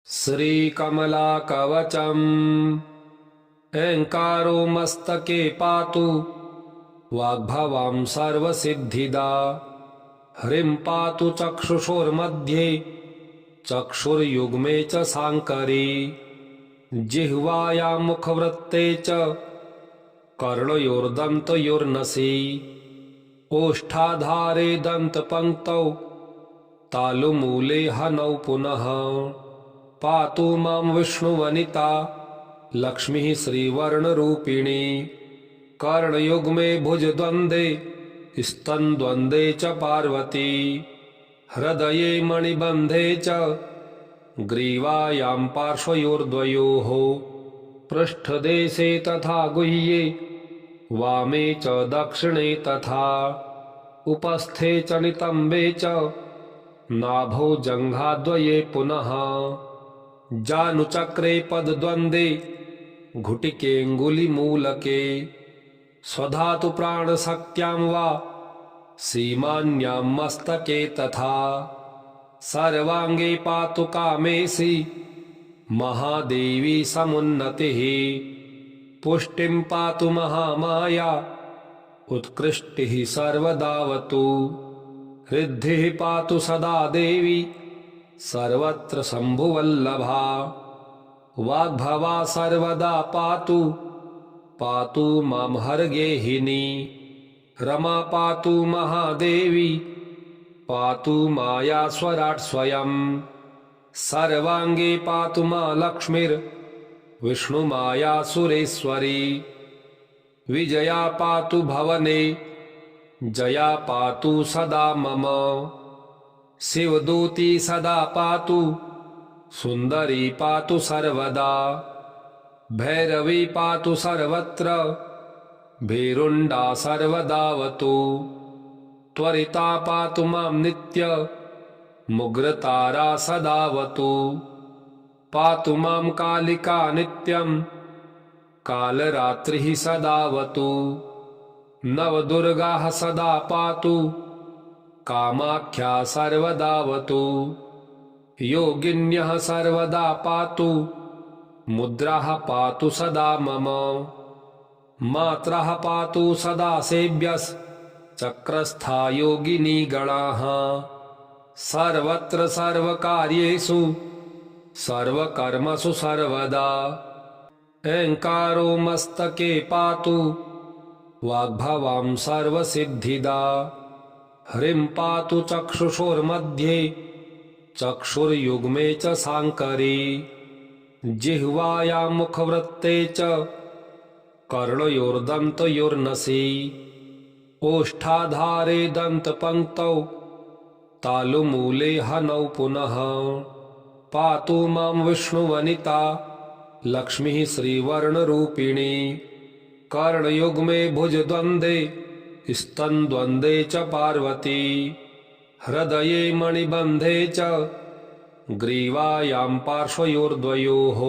श्रीकमलाकवचम् ऐङ्कारो मस्तके पातु वाग्भवां सर्वसिद्धिदा। ह्रीं पातु चक्षुषोर्मध्ये चक्षुर्युग्मे च साङ्करी। जिह्वायां मुखवृत्ते च कर्णयोर्दन्तयोर्नसि। ओष्ठाधारे दन्तपङ्क्तौ तालुमूले हनौ पुनः। पातु मां विष्णुवनिता लक्ष्मीः श्रीवर्णरूपिणी। कर्णयुग्मे भुजद्वन्द्वे स्तनद्वन्द्वे च पार्वती। हृदये मणिबन्धे च ग्रीवायां पार्श्वयोर्द्वयोः। पृष्ठदेशे तथा गुह्ये वामे च दक्षिणे तथा। उपस्थे च नितम्बे च नाभौ जङ्घाद्वये पुनः। जानुचक्रे पदद्वन्द्वे घुटिकेऽङ्गुलिमूलके। स्वधातु प्राणशक्त्यां वा सीमान्यां मस्तके तथा। सर्वाङ्गे पातु कामेशी महादेवी समुन्नतिः। पुष्टिं पातु महामाया उत्कृष्टिः सर्वदावतु। ऋद्धिः पातु सदा देवी सर्वत्र शम्भुवल्लभा। वाग्भवा सर्वदा पातु पातु मां हर्गेहिनी। रमा पातु महादेवी पातु मायास्वराट् स्वयं। सर्वाङ्गे पातु मा लक्ष्मीर्विष्णुमाया सुरेश्वरी। विजया पातु भवने जया पातु सदा मम। शिवदूती सदा पातु सुन्दरी पातु सर्वदा। भैरवी पातु सर्वत्र भीरुण्डा सर्वदावतु। त्वरिता पातु मां नित्य मुग्रतारा सदावतु। पातु मां कालिका नित्यं कालरात्रिः सदावतु। नवदुर्गाः सदा पातु कामाख्या सर्वदावतु। योगिन्यः सर्वदा पातु मुद्राः पातु सदा मम। मात्रः पातु सदा सेव्यश्चक्रस्था योगिनी गणाः। सर्वत्र सर्वकार्येषु सर्वकर्मसु सर्वदा। ऐङ्कारो मस्तके पातु वाग्भवां सर्वसिद्धिदा। ह्रीं पातु चक्षुषोर्मध्ये चक्षुर्युग्मे च साङ्करी। जिह्वायां मुखवृत्ते च कर्णयोर्दन्तयोर्नसि। ओष्ठाधारे दन्तपङ्क्तौ तालुमूले हनौ पुनः। पातु मां विष्णुवनिता लक्ष्मीः श्रीवर्णरूपिणी। कर्णयुग्मे भुजद्वन्द्वे स्तनद्वन्द्वे च पार्वती। हृदये मणिबन्धे च ग्रीवायां पार्श्वयोर्द्वयोः।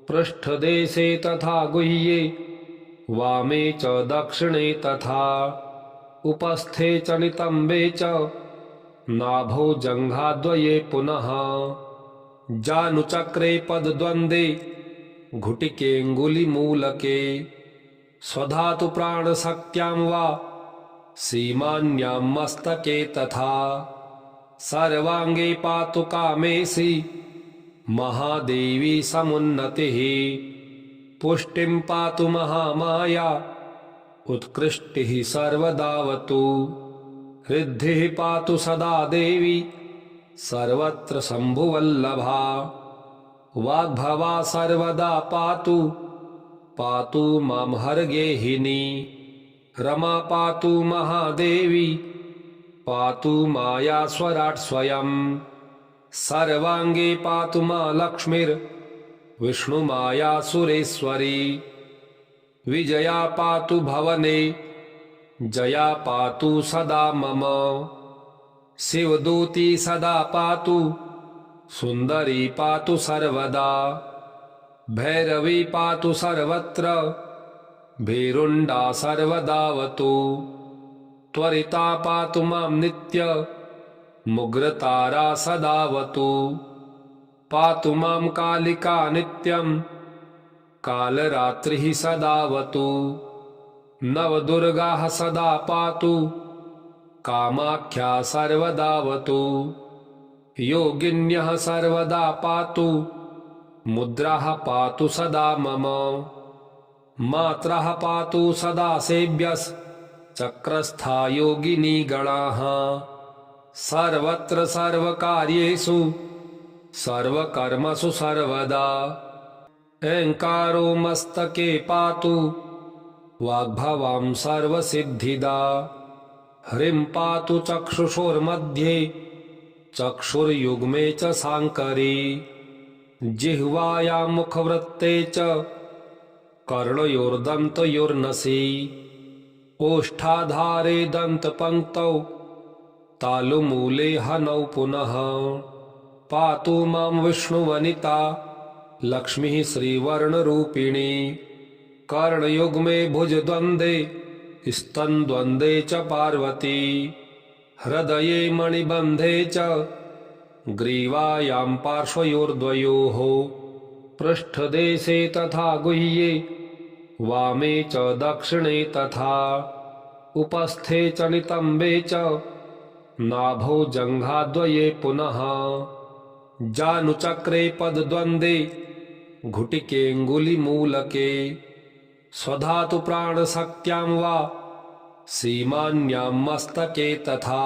पृष्ठदेशे तथा गुह्ये वामे च दक्षिणे तथा। उपस्थे च नितम्बे च नाभौ जङ्घाद्वये पुनः। जानुचक्रे पदद्वन्द्वे घुटिकेऽङ्गुलिमूलके। स्वधातु प्राणशक्त्यां वा सीमान्यां मस्तके तथा। सर्वाङ्गे पातु कामेशी महादेवी समुन्नतिः। पुष्टिं पातु महामाया उत्कृष्टिः सर्वदावतु। ऋद्धिः पातु सदा देवी सर्वत्र शम्भुवल्लभा। वाग्भवा सर्वदा पातु पातु मां हर्गेहिनी। रमा पातु महादेवी पातु मायास्वराट् स्वयं। सर्वाङ्गे पातु मा लक्ष्मीर्विष्णुमाया सुरेश्वरी। विजया पातु भवने जया पातु सदा मम। शिवदूती सदा पातु सुन्दरी पातु सर्वदा। भैरवी पातु सर्वत्र भीरुण्डा सर्वदावतु। त्वरिता पातु मां नित्य मुग्रतारा सदावतु। पातु मां कालिका नित्यं कालरात्रिः सदावतु नवदुर्गाः सदा पातु कामाख्या सर्वदावतु योगिन्यः सर्वदा पातु मुद्राः पातु सदा मम मात्रः पातु सदा सेव्यश्चक्रस्था योगिनी गणाः सर्वत्र सर्वकार्येषु सर्वकर्मसु सर्वदा ऐङ्कारो मस्तके पातु वाग्भवां सर्वसिद्धिदा ह्रीं पातु चक्षुषोर्मध्ये चक्षुर्युग्मे च साङ्करी जिह्वायां मुखवृत्ते च कर्णयोर्दन्तयोर्नसि ओष्ठाधारे दन्तपङ्क्तौ तालुमूले हनौ पुनः पातु मां विष्णुवनिता लक्ष्मीः श्रीवर्णरूपिणी कर्णयुग्मे भुजद्वन्द्वे स्तनद्वन्द्वे च पार्वती हृदये मणिबन्धे च ग्रीवायां पार्श्वयोर्द्वयोः पृष्ठदेशे तथा गुह्ये वामे च दक्षिणे तथा उपस्थे च नितम्बे च नाभौ जङ्घाद्वये पुनः जानुचक्रे पदद्वन्द्वे घुटिकेऽङ्गुलिमूलके स्वधातु प्राणशक्त्यां वा सीमान्यां मस्तके तथा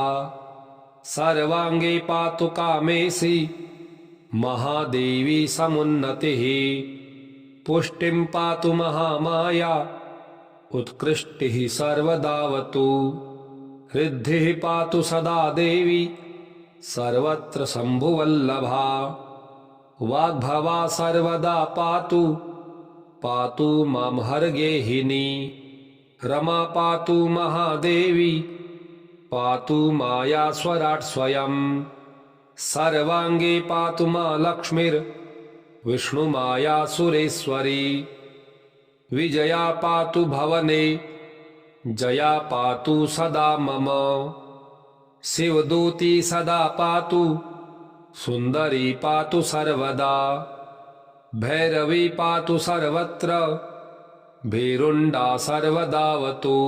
सर्वाङ्गे पातु कामेशी महादेवी समुन्नतिः पुष्टिं पातु महामाया उत्कृष्टिः सर्वदावतु रिद्धिः पातु सदा देवी सर्वत्र शम्भुवल्लभा वाग्भवा सर्वदा पातु पातु मां हरगेहिनी रमा पातु महादेवी पातु माया स्वराट् स्वयं सर्वाङ्गे पातु मा लक्ष्मीर्विष्णुमाया सुरेश्वरी विजया पातु भवने जया पातु सदा मम शिवदूती सदा पातु सुन्दरी पातु सर्वदा भैरवी पातु सर्वत्र भीरुण्डा सर्वदावतु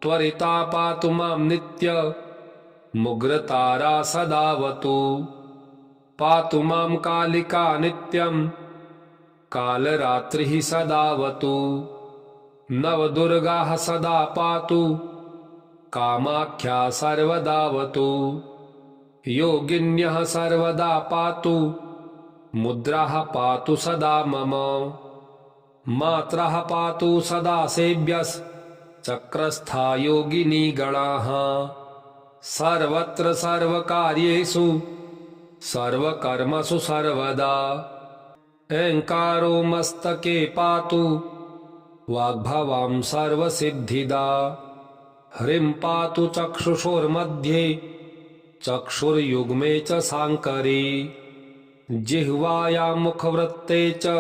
त्वरिता पातु मां नित्य मुग्रतारा सदावतु पातु मां कालिका नित्यं कालरात्रिः सदावतु नवदुर्गाः सदा पातु कामाख्या सर्वदावतु योगिन्यः सर्वदा पातु मुद्राः पातु सदा मम मात्रः पातु सदा सेव्यश्चक्रस्था योगिनी गणाः सर्वत्र सर्वकार्येषु सर्वकर्मसु सर्वदा ऐङ्कारो मस्तके पातु वाग्भवां सर्वसिद्धिदा ह्रीं पातु चक्षुषोर्मध्ये चक्षुर्युग्मे च साङ्करी जिह्वायां मुखवृत्ते च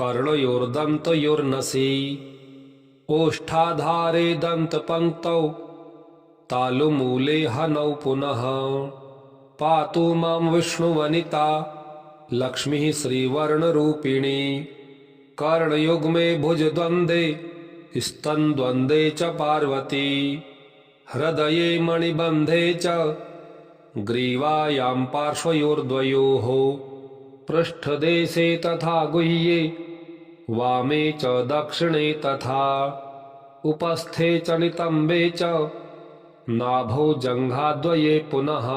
कर्णयोर्दन्तयोर्नसि ओष्ठाधारे दन्तपङ्क्तौ तालुमूले हनौ पुनः पातु मां विष्णुवनिता लक्ष्मीः श्रीवर्णरूपिणी कर्णयुग्मे भुजद्वन्द्वे स्तनद्वन्द्वे च पार्वती हृदये मणिबन्धे च ग्रीवायां पार्श्वयोर्द्वयोः पृष्ठदेशे तथा गुह्ये वामे च दक्षिणे तथा उपस्थे च नितम्बे च नाभौ जङ्घाद्वये पुनः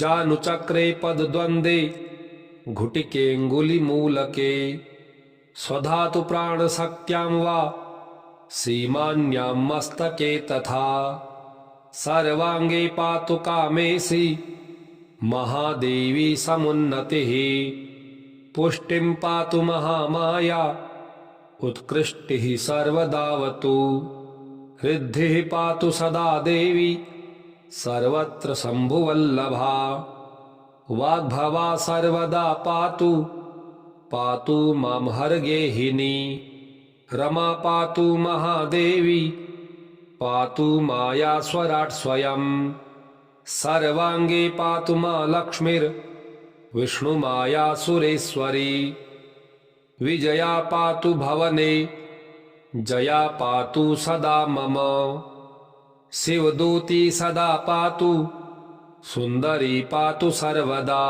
जानुचक्रे पदद्वन्द्वे घुटिकेऽङ्गुलिमूलके स्वधातु प्राणशक्त्यां वा सीमान्यां मस्तके तथा सर्वाङ्गे पातु कामेशी महादेवी समुन्नतिः पुष्टिं पातु महामाया उत्कृष्टिः सर्वदावतु रिद्धिः पातु सदा देवी सर्वत्र शम्भुवल्लभा वाग्भवा सर्वदा पातु पातु मां हरगेहिनी रमा पातु महादेवी पातु माया स्वराट् स्वयं सर्वाङ्गे पातु मा विष्णुमाया सुरेश्वरी विजया पातु भवने जया पातु सदा मम शिवदूती सदा पातु सुंदरी पातु सर्वदा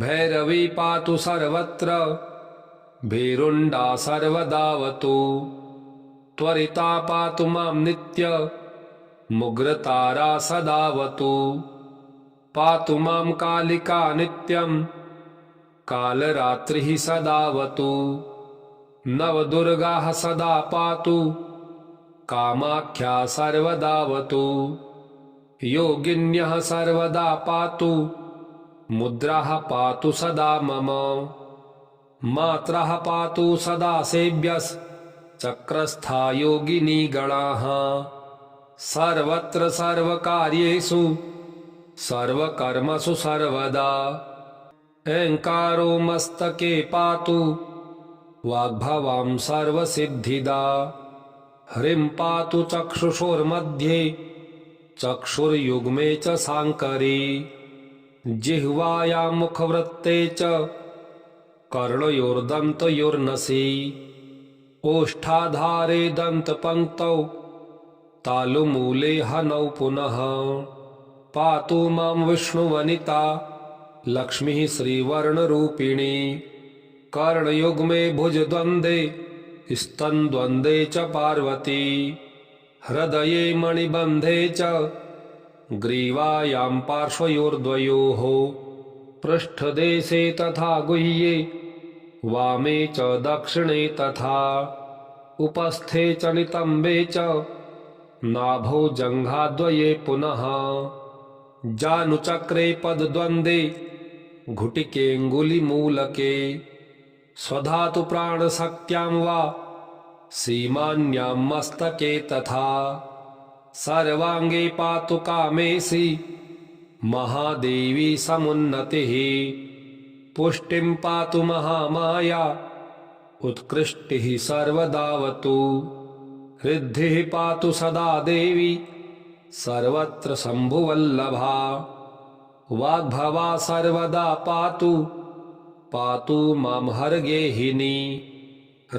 भैरवी पातु सर्वत्र भीरुंडा सर्वदावतु त्वरिता पातु मां नित्य मुग्रतारा सदावतु पातु मां कालिका नित्यं कालरात्रिः सदावतु नवदुर्गाः सदा पातु कामाख्या सर्वदावतु योगिन्यः सर्वदा पातु मुद्राः पातु सदा मम मात्रः पातु सदा सेव्यश्चक्रस्था योगिनी गणाः सर्वत्र सर्वकार्येषु सर्वकर्मसु सर्वदा ऐङ्कारो मस्तके पातु वाग्भवां सर्वसिद्धिदा ह्रीं पातु चक्षुषोर्मध्ये चक्षुर्युग्मे च साङ्करी जिह्वायां मुखवृत्ते च कर्णयोर्दन्तयोर्नसि ओष्ठाधारे दन्तपङ्क्तौ तालुमूले हनौ पुनः पातु मां विष्णुवनिता लक्ष्मीः श्रीवर्णरूपिणी कर्णयुग्मे भुजद्वन्द्वे स्तनद्वन्द्वे च पार्वती हृदये मणिबन्धे च ग्रीवायां पार्श्वयोर्द्वयोः पृष्ठदेशे तथा गुह्ये वामे च दक्षिणे तथा उपस्थे च नितम्बे च नाभौ जङ्घाद्वये पुनः जानुचक्रे पदद्वन्द्वे घुटिकेऽङ्गुलिमूलके स्वधातु प्राणशक्त्यां वा सीमान्यां मस्तके तथा सर्वाङ्गे पातु कामेशी महादेवी समुन्नतिः पुष्टिं पातु महामाया उत्कृष्टिः सर्वदावतु रिद्धिः पातु सदा देवी सर्वत्र शम्भुवल्लभा वाग्भवा सर्वदा पातु पातु मां हरगेहिनी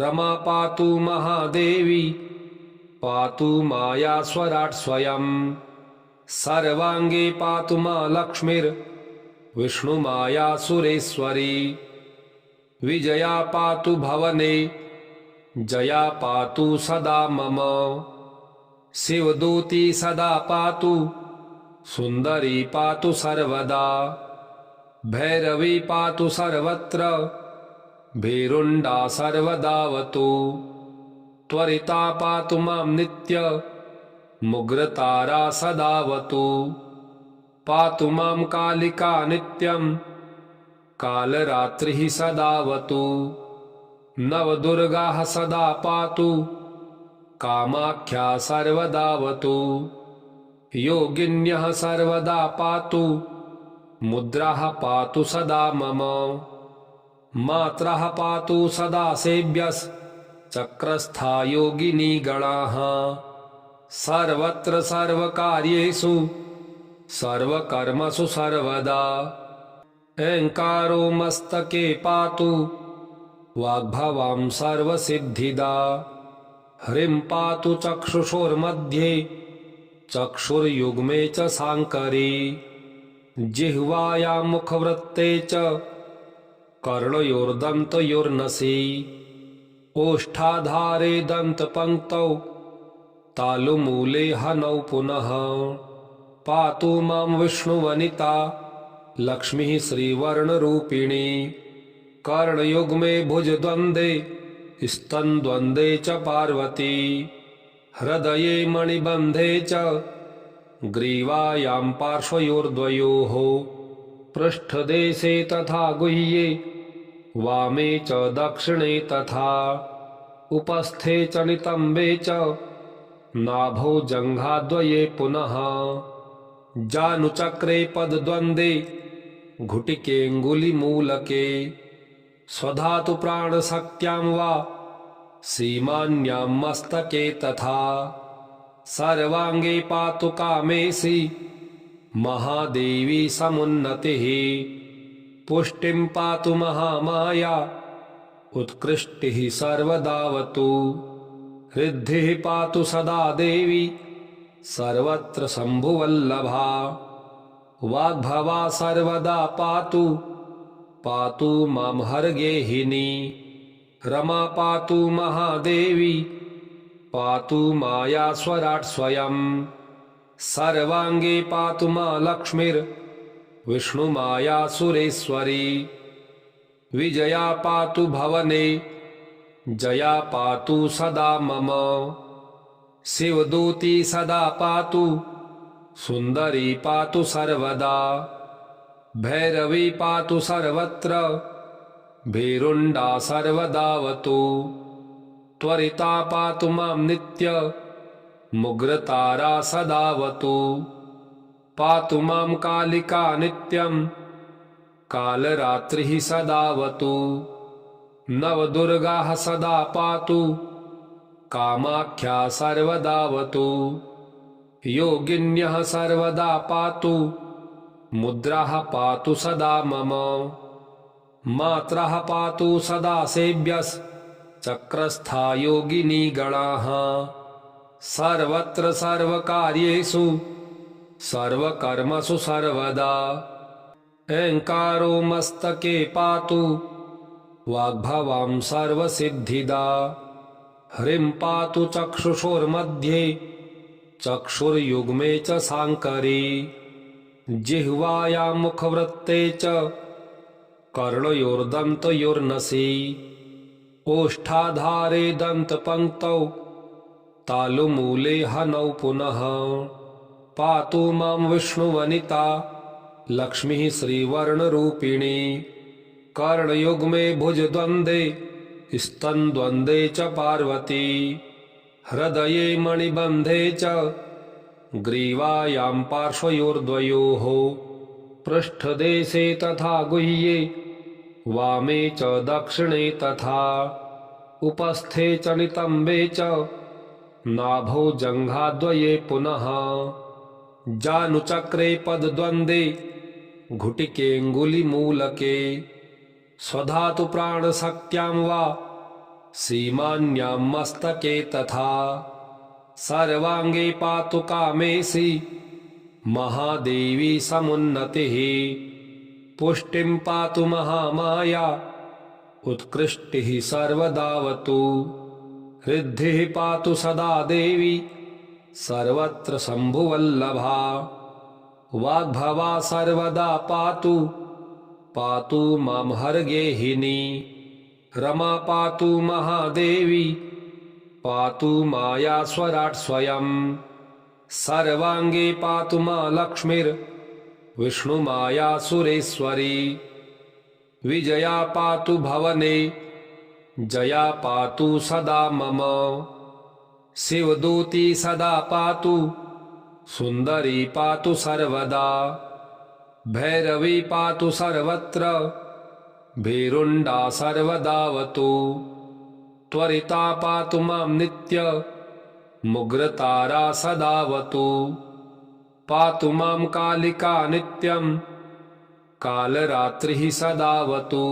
रमा पातु महादेवी पातु माया स्वराट् स्वयं सर्वाङ्गे पातु मा लक्ष्मीर्विष्णुमाया सुरेश्वरी विजया पातु भवने जया पातु सदा मम शिवदूती सदा पातु सुंदरी पातु सर्वदा भैरवी पातु सर्वत्र भीरुंडा सर्वदावतु त्वरिता पातु मां नित्य मुग्रतारा सदावतु पातु मां कालिका नित्यं कालरात्रिः सदावतु नवदुर्गाः सदा पातु कामाख्या सर्वदावतु योगिन्यः सर्वदा पातु मुद्राः पातु सदा मम मात्रः पातु सदा सेव्यश्चक्रस्था योगिनी गणाः सर्वत्र सर्वकार्येषु सर्वकर्मसु सर्वदा ऐङ्कारो मस्तके पातु वाग्भवां सर्वसिद्धिदा ह्रीं पातु चक्षुषोर्मध्ये चक्षुर्युग्मे च साङ्करी जिह्वायां मुखवृत्ते च कर्णयोर्दन्तयोर्नसि ओष्ठाधारे दन्तपङ्क्तौ तालुमूले हनौ पुनः पातु मां विष्णुवनिता लक्ष्मीः श्रीवर्णरूपिणी कर्णयुग्मे भुजद्वन्द्वे स्तनद्वन्द्वे च पार्वती हृदये मणिबन्धे च ग्रीवायां पार्श्वयोर्द्वयोः पृष्ठदेशे तथा गुह्ये वामे च दक्षिणे तथा उपस्थे च नितम्बे च नाभौ जङ्घाद्वये पुनः जानुचक्रे पदद्वन्द्वे घुटिकेऽङ्गुलिमूलके स्वधातु प्राणशक्त्यां वा सीमान्यां मस्तके तथा सर्वाङ्गे पातु कामेशी महादेवी समुन्नतिः पुष्टिं पातु महामाया उत्कृष्टिः सर्वदावतु ऋद्धिः पातु सदा देवी सर्वत्र शम्भुवल्लभा वाग्भवा सर्वदा पातु पातु मां हरगेहिनी रमा पातु महादेवी पातु माया स्वराट् स्वयं सर्वांगे पातु मा लक्ष्मीर्विष्णुमाया सुरेश्वरी विजया पातु भवने जया पातु सदा मम शिवदूती सदा पातु सुंदरी पातु सर्वदा भैरवी पातु सर्वत्र भीरुंडा सर्वदावतु त्वरिता पातु मां नित्य मुग्रतारा सदावतु पातु मां कालिका नित्यं कालरात्रिः सदावतु नवदुर्गाः सदा पातु कामाख्या सर्वदावतु योगिन्यः सर्वदा पातु मुद्राः पातु सदा मम मात्रः पातु सदा सेव्यश्चक्रस्था योगिनी गणाः सर्वत्र सर्वकार्येषु सर्वकर्मसु सर्वदा ऐङ्कारो मस्तके पातु वाग्भवां सर्वसिद्धिदा ह्रीं पातु चक्षुषोर्मध्ये चक्षुर्युग्मे च साङ्करी जिह्वायां मुखवृत्ते च कर्णयोर्दन्तयोर्नसि ओष्ठाधारे दन्तपङ्क्तौ तालुमूले हनौ पुनः पातु मां विष्णुवनिता लक्ष्मीः श्रीवर्णरूपिणी कर्णयुग्मे भुजद्वन्द्वे स्तनद्वन्द्वे च पार्वती हृदये मणिबन्धे च ग्रीवायां पार्श्वयोर्द्वयोः पृष्ठदेशे तथा गुह्ये वामे च दक्षिणे तथा उपस्थे च नितम्बे च नाभौ जङ्घाद्वये पुनः जानुचक्रे पदद्वन्द्वे घुटिकेऽङ्गुलिमूलके स्वधातु प्राणशक्त्यां वा सीमान्यां मस्तके तथा सर्वांगे पातु कामेशी महादेवी समुन्नतिः पुष्टिं पातु महामाया उत्कृष्टिः सर्वदावतु ऋद्धिः पातु सदा देवी सर्वत्र शम्भुवल्लभा वाग्भवा सर्वदा पातु पातु मां हरगेहिनी रमा पातु महादेवी पातु माया स्वराट् स्वयं सर्वांगे पातु मा लक्ष्मीर्विष्णुमाया सुरेश्वरी विजया पातु भवने जया पातु सदा मम शिवदूती सदा पातु सुंदरी पातु सर्वदा भैरवी पातु सर्वत्र भीरुंडा सर्वदावतु त्वरिता पातु मां नित्य मुग्रतारा सदावतु पातु मां कालिका नित्यं कालरात्रिः सदावतु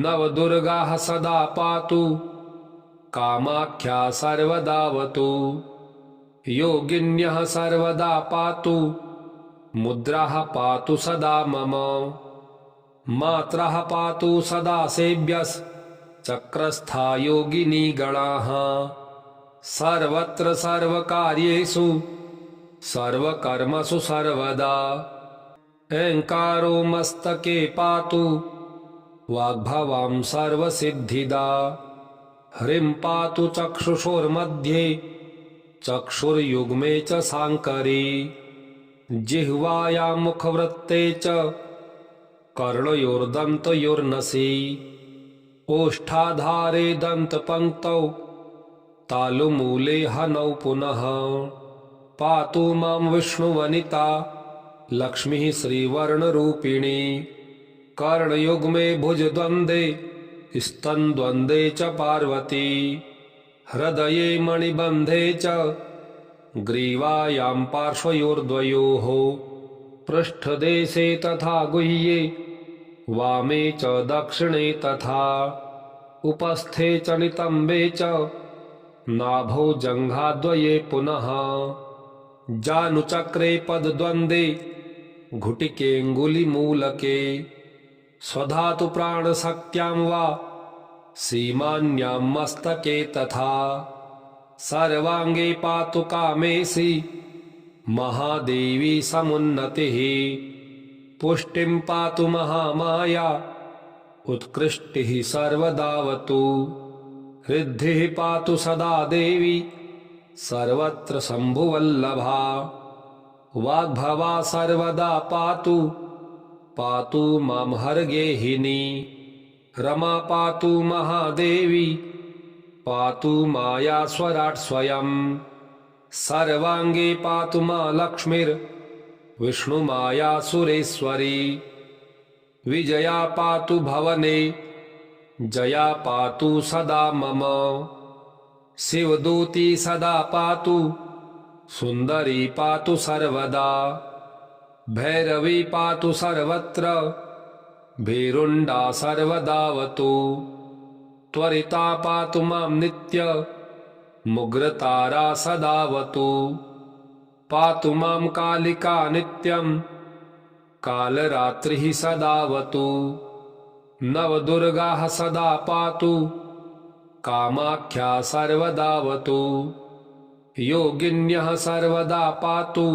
नवदुर्गाः सदा पातु कामाख्या सर्वदावतु योगिन्यः सर्वदा पातु मुद्राः पातु सदा मम मात्रः पातु सदा सेव्यश्चक्रस्था योगिनी गणाः सर्वत्र सर्वकार्येषु सर्वकर्मसु सर्वदा ऐङ्कारो मस्तके पातु वाग्भवां सर्वसिद्धिदा ह्रीं पातु चक्षुषोर्मध्ये चक्षुर्युग्मे च साङ्करी जिह्वायां मुखवृत्ते च कर्णयोर्दन्तयोर्नसि ओष्ठाधारे दन्तपङ्क्तौ तालुमूले हनौ पुनः पातु मां विष्णुवनिता लक्ष्मीः श्रीवर्णरूपिणी कर्णयुग्मे भुजद्वन्द्वे स्तनद्वन्द्वे च पार्वती हृदये मणिबन्धे च ग्रीवायां पार्श्वयोर्द्वयोः पृष्ठदेशे तथा गुह्ये वामे च दक्षिणे तथा उपस्थे च नितम्बे च नाभौ जङ्घाद्वये पुनः जानुचक्रे पदद्वन्द्वे घुटिकेऽङ्गुलिमूलके स्वधातु प्राणशक्त्यां वा सीमान्यां मस्तके तथा सर्वांगे पातु कामेसि महादेवी समुन्नतिः पुष्टिं पातु महामाया उत्कृष्टिः सर्वदावतु रिद्धिः पातु सदा देवी सर्वत्र शम्भुवल्लभा वाग्भवा सर्वदा पातु पातु मां हरगेहिनी रमा पातु महादेवी पातु माया स्वराट् स्वयं सर्वांगे पातु मा लक्ष्मीर्विष्णुमाया सुरेश्वरी विजया पातु भवने जया पातु सदा मम शिवदूती सदा पातु सुन्दरी पातु सर्वदा भैरवी पातु सर्वत्र भीरुण्डा सर्वदावतु त्वरिता पातु मां नित्य मुग्रतारा सदावतु पातु मां कालिका नित्यं कालरात्रिः सदावतु नवदुर्गाः सदा पातु कामाख्या सर्वदावतु योगिन्यः सर्वदा पातु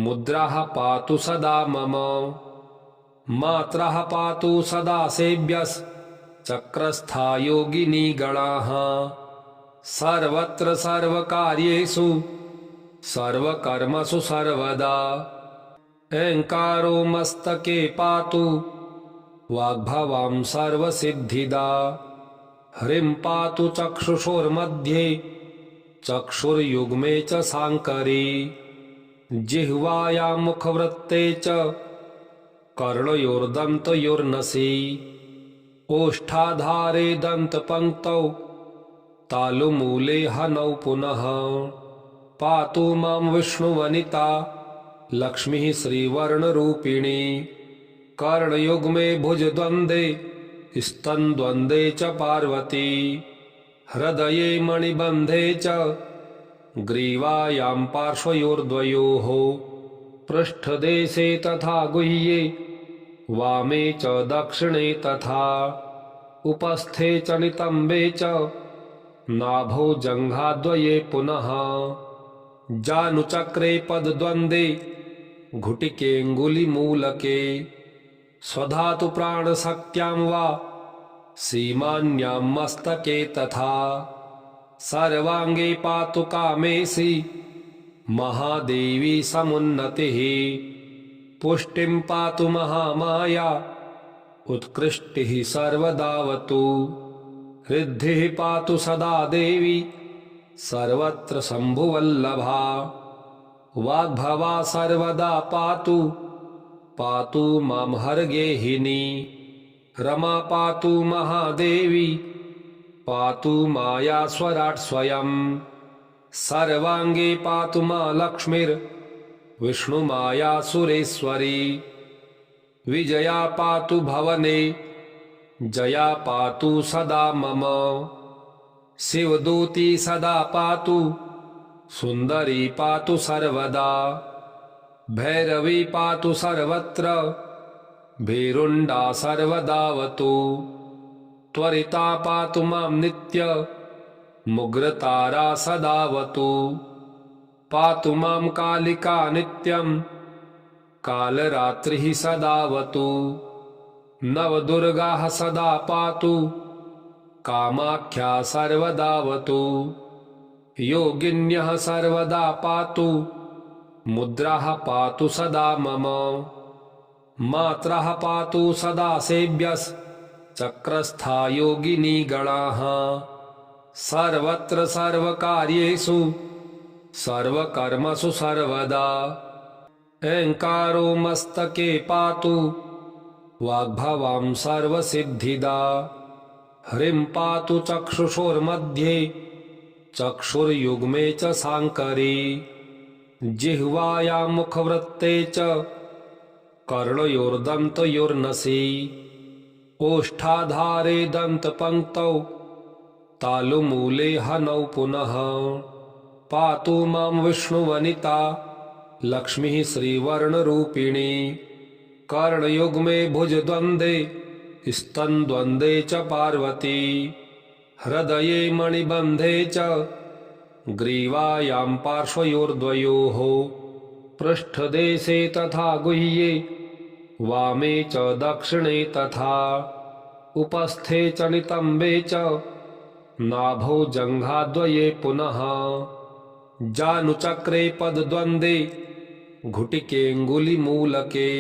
मुद्राः पातु सदा मम मात्रः पातु सदा सेव्यश्चक्रस्था योगिनी गणाः सर्वत्र सर्वकार्येषु सर्वकर्मसु सर्वदा ऐङ्कारो मस्तके पातु वाग्भवां सर्वसिद्धिदा ह्रीं पातु चक्षुषोर्मध्ये चक्षुर्युग्मे च साङ्करी जिह्वायां मुखवृत्ते च कर्णयोर्दन्तयोर्नसि ओष्ठाधारे दन्तपङ्क्तौ तालुमूले हनौ पुनः पातु मां विष्णुवनिता लक्ष्मीः श्रीवर्णरूपिणी कर्णयुग्मे भुजद्वन्द्वे स्तनद्वन्द्वे च पार्वती हृदये मणिबन्धे च ग्रीवायां पार्श्वयोर्द्वयोः पृष्ठदेशे तथा गुह्ये वामे च दक्षिणे तथा उपस्थे च नितम्बे च नाभौ जङ्घाद्वये पुनः जानुचक्रे पदद्वन्द्वे घुटिकेऽङ्गुलिमूलके स्वधातु प्राणशक्त्यां वा सीमान्यां मस्तके तथा सर्वांगे पातु कामेसि महादेवी समुन्नतिः पुष्टिं पातु महामाया उत्कृष्टिः सर्वदावतु रिद्धिः पातु सदा देवी सर्वत्र शम्भुवल्लभा वाग्भवा सर्वदा पातु पातु मां हरगेहिनी रमा पातु महादेवी पातु माया स्वराट् स्वयं सर्वांगे पातु मा लक्ष्मीर्विष्णुमाया सुरेश्वरी विजया पातु भवने जया पातु सदा मम शिवदूती सदा पातु सुन्दरी पातु सर्वदा भैरवी पातु सर्वत्र भीरुण्डा सर्वदावतु त्वरिता पातु मां नित्य मुग्रतारा सदावतु पातु मां कालिका नित्यं कालरात्रिः सदावतु नवदुर्गाः सदा पातु कामाख्या सर्वदावतु योगिन्यः सर्वदा पातु मुद्राः पातु सदा मम मात्रः पातु सदा सेव्यश्चक्रस्था योगिनी गणाः सर्वत्र सर्वकार्येषु सर्वकर्मसु सर्वदा ऐङ्कारो मस्तके पातु वाग्भवां सर्वसिद्धिदा ह्रीं पातु चक्षुषोर्मध्ये चक्षुर्युग्मे च साङ्करी जिह्वायां मुखवृत्ते च कर्णयोर्दन्तयोर्नसि ओष्ठाधारे दन्तपङ्क्तौ तालुमूले हनौ पुनः पातु मां विष्णुवनिता लक्ष्मीः श्रीवर्णरूपिणी कर्णयुग्मे भुजद्वन्द्वे स्तनद्वन्द्वे च पार्वती हृदये मणिबन्धे च ग्रीवायां पार्श्वयोर्द्वयोः पृष्ठदेशे तथा गुह्ये वामे च दक्षिणे तथा उपस्थे च नितम्बे च नाभौ जङ्घाद्वये पुनः जानुचक्रे पदद्वन्द्वे घुटिकेऽङ्गुलिमूलके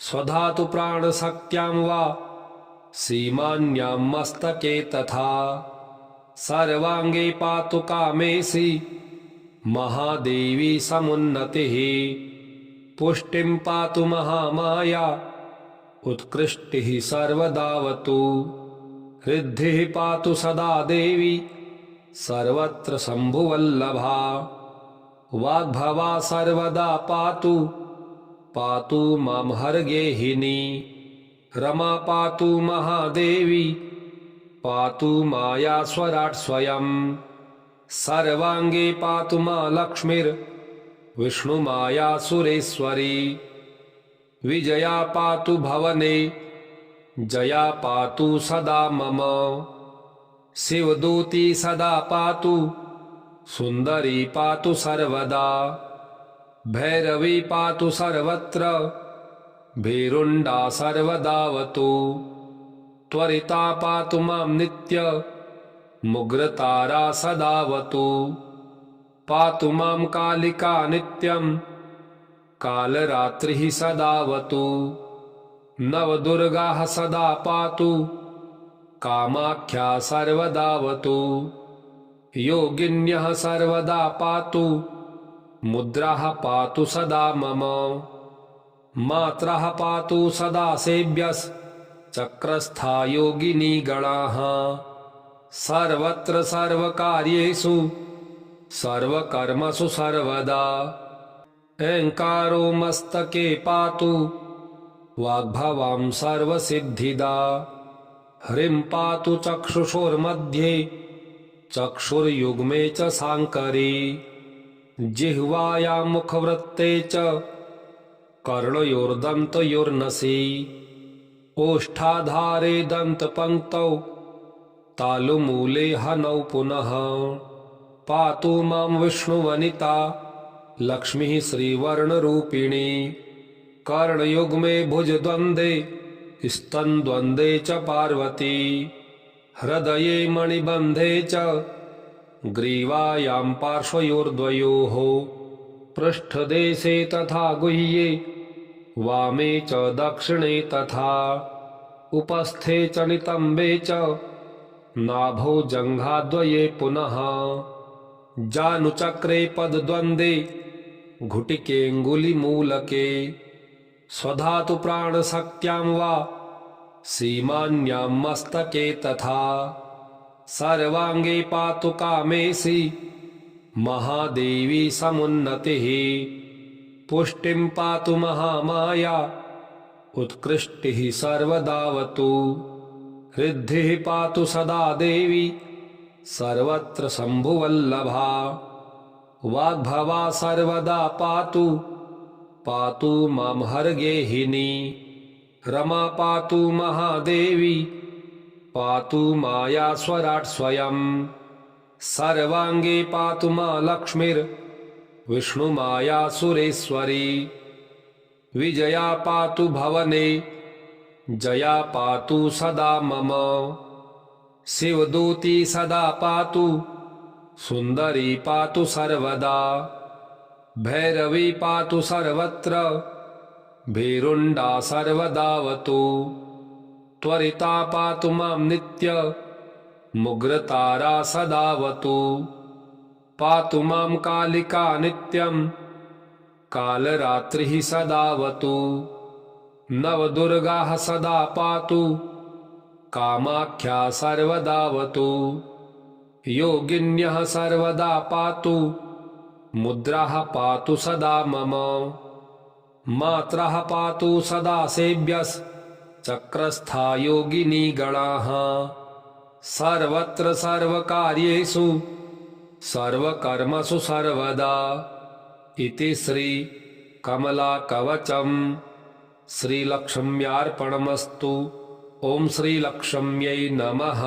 स्वधातु प्राणशक्त्यां वा सीमान्यां मस्तके तथा सर्वाङ्गे पातु कामेशी महादेवी समुन्नतिः पुष्टिं पातु महामाया उत्कृष्टिः सर्वदावतु रिद्धिः पातु सदा देवी सर्वत्र शम्भुवल्लभा वाग्भवा सर्वदा पातु पातु मां हरगेहिनी रमा पातु महादेवी पातु माया स्वराट् स्वयं सर्वाङ्गे पातु मा लक्ष्मीर्विष्णुमाया सुरेश्वरी विजया पातु भवने जया पातु सदा मम शिवदूती सदा पातु सुन्दरी पातु सर्वदा भैरवी पातु सर्वत्र भीरुण्डा सर्वदावतु त्वरिता पातु मां नित्य मुग्रतारा सदावतु पातु मां कालिका नित्यं कालरात्रिः सदावतु नवदुर्गाः सदा पातु कामाख्या सर्वदावतु योगिन्यः सर्वदा पातु मुद्राः पातु सदा मम मात्रः पातु सदा सेव्यश्चक्रस्था योगिनी गणाः सर्वत्र सर्वकार्येषु सर्वकर्मसु सर्वदा ऐङ्कारो मस्तके पातु वाग्भवां सर्वसिद्धिदा ह्रीं पातु चक्षुषोर्मध्ये चक्षुर्युग्मे च साङ्करी जिह्वायां मुखवृत्ते च कर्णयोर्दन्तयोर्नसि ओष्ठाधारे दन्तपङ्क्तौ तालुमूले हनौ पुनः पातु मां विष्णुवनिता लक्ष्मीः श्रीवर्णरूपिणी कर्णयुग्मे भुजद्वन्द्वे स्तनद्वन्द्वे च पार्वती हृदये मणिबन्धे च ग्रीवायां पार्श्वयोर्द्वयोः पृष्ठदेशे तथा गुह्ये वामे च दक्षिणे तथा उपस्थे च नितम्बे च नाभौ जङ्घाद्वये पुनः जानुचक्रे पदद्वन्द्वे घुटिकेऽङ्गुलिमूलके स्वधातु प्राणशक्त्यां वा सीमान्यां मस्तके तथा सर्वाङ्गे पातु कामेशी महादेवी समुन्नतिः पुष्टिं पातु महामाया उत्कृष्टिः सर्वदावतु रिद्धिः पातु सदा देवी सर्वत्र शम्भुवल्लभा वाग्भवा सर्वदा पातु पातु मां हरगेहिनी रमा पातु महादेवी पातु माया स्वराट् स्वयं सर्वाङ्गे पातु मा लक्ष्मीर्विष्णुमाया सुरेश्वरी विजया पातु भवने जया पातु सदा मम शिवदूती सदा पातु सुन्दरी पातु सर्वदा भैरवी पातु सर्वत्र भीरुण्डा सर्वदावतु त्वरिता पातु मां नित्य मुग्रतारा सदावतु पातु मां कालिका नित्यं कालरात्रिः सदावतु नवदुर्गाः सदा पातु कामाख्या सर्वदावतु योगिन्यः सर्वदा पातु मुद्राः पातु सदा मम मात्रः पातु सदा सेव्यश्चक्रस्था योगिनी गणाः सर्वत्र सर्वकार्येषु सर्वकर्मसु सर्वदा इति श्री कमलाकवचम्। श्रीलक्ष्म्यार्पणमस्तु। ओम श्रीलक्ष्म्यै नमः।